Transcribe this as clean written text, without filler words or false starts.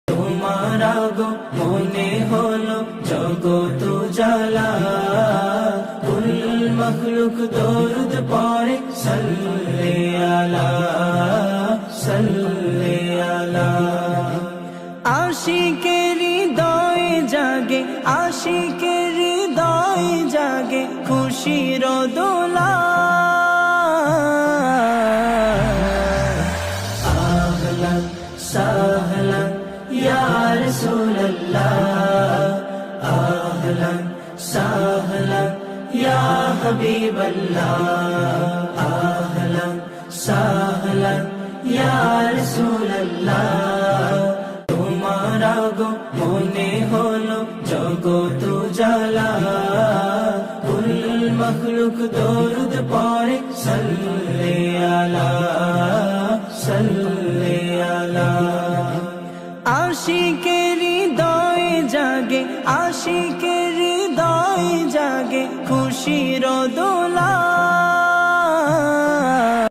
তোমার আগো মনে হলো জগত জালা, কুল মখলুক দরুদ পড়ে সাল্লে আলা সাল্লে আলা। আশিকের হৃদয়ে জাগে, আশিকের হৃদয়ে জাগে খুশির দোলা। আহলান সাহলান ইয়া রাসূলুল্লাহ, আহলান সাহলান ইয়া হাবিবাল্লাহ, আহলান সাহলান ইয়া রাসূলুল্লাহ। তোমার আগো মনে হলো জগত জালা, কুল মখলুক দরুদ পড়ে সাল্লে আলা সাল্লে আলা। আশিকের হৃদয়ে জাগে, আশিকের হৃদয়ে জাগে খুশির দোলা।